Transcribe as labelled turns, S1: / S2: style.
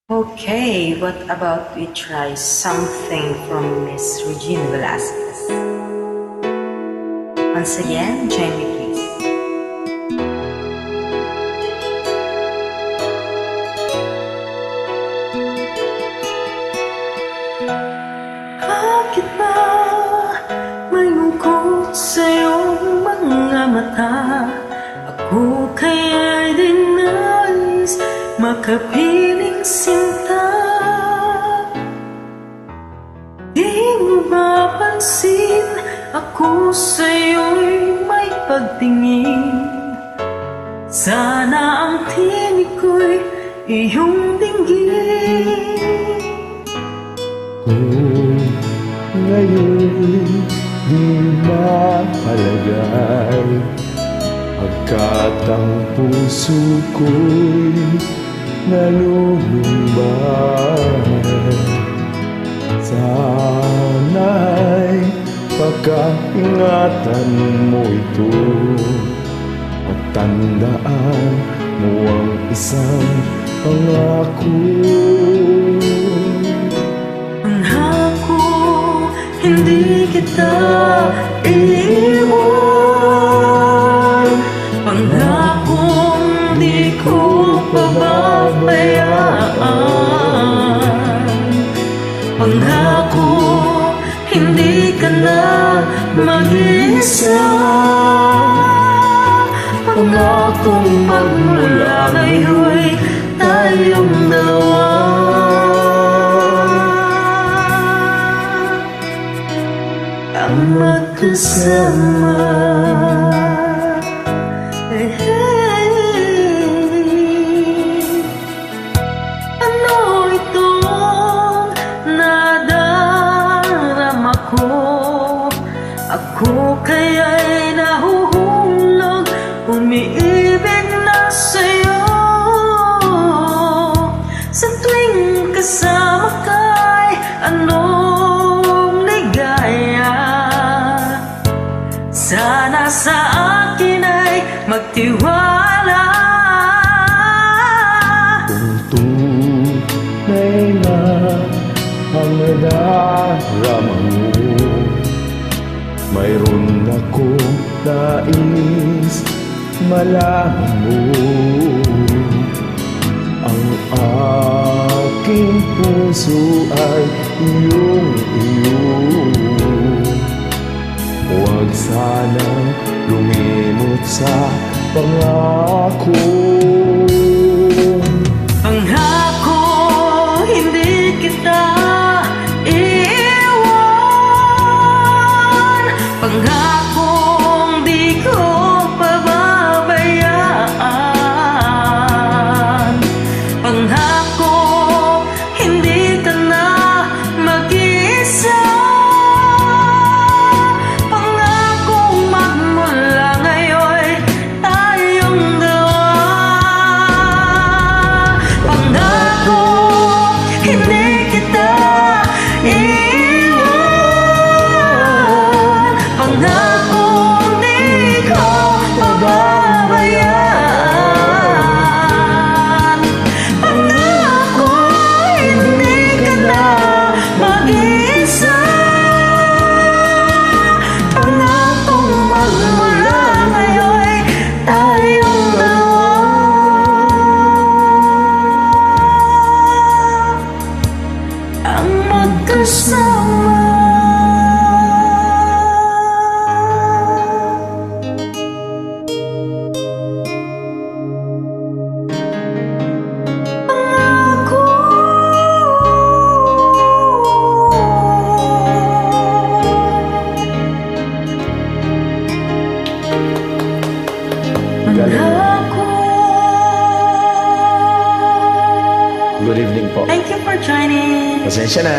S1: Okay, what about we try something from Miss Regine Velasquez? Once again, join me please. Bakit ba may lungkot sa iyong mga mata? Ako kaya'y dinais makapiling sinta. Di mo ba pansin ako sa'yo'y may pagtingin? Sana ang tinig ko'y iyong dinggin.
S2: Kung ngayon'y di mahalagay, pagkat ang puso ko'y nalulumbay. Sana'y pagkaingatan mo ito at tandaan mo ang isang pangako.
S1: Pangako, hindi kita iiwan. Pangakong di ko pababayaan. Pangako, hindi ka na mag-isa. Pangakong magmula ngayon'y tayong dalawa. Ang magkasama. Ano itong nadarama ko? Ako kaya'y nahuhulog, umiibig na sa'yo. Sa tuwing kasama ka'y anong ligaya. Sana sa akin ay magtiwala.
S2: Kung tunay na ang nadarama mo, mayroon akong nais malaman mo. Ang aking puso ay iyong-iyo. Huwag sanang lumimot sa pangako.
S1: Pangako, hindi kita iiwan. Pangakong di ko pababayaan. Pangako, hindi ka na mag-isa. Pangakong magmula ngayon'y tayong dalawa. Pangako, hindi kita iiwan. Pangakong di ko pababayaan. Pangako, hindi ka na mag-isa. Pangakong magmula ngayon'y tayong dalawa. Ang magkasama. Pangako. Pangako.
S2: Good evening po.
S1: Thank you for joining.
S2: Pasensya na.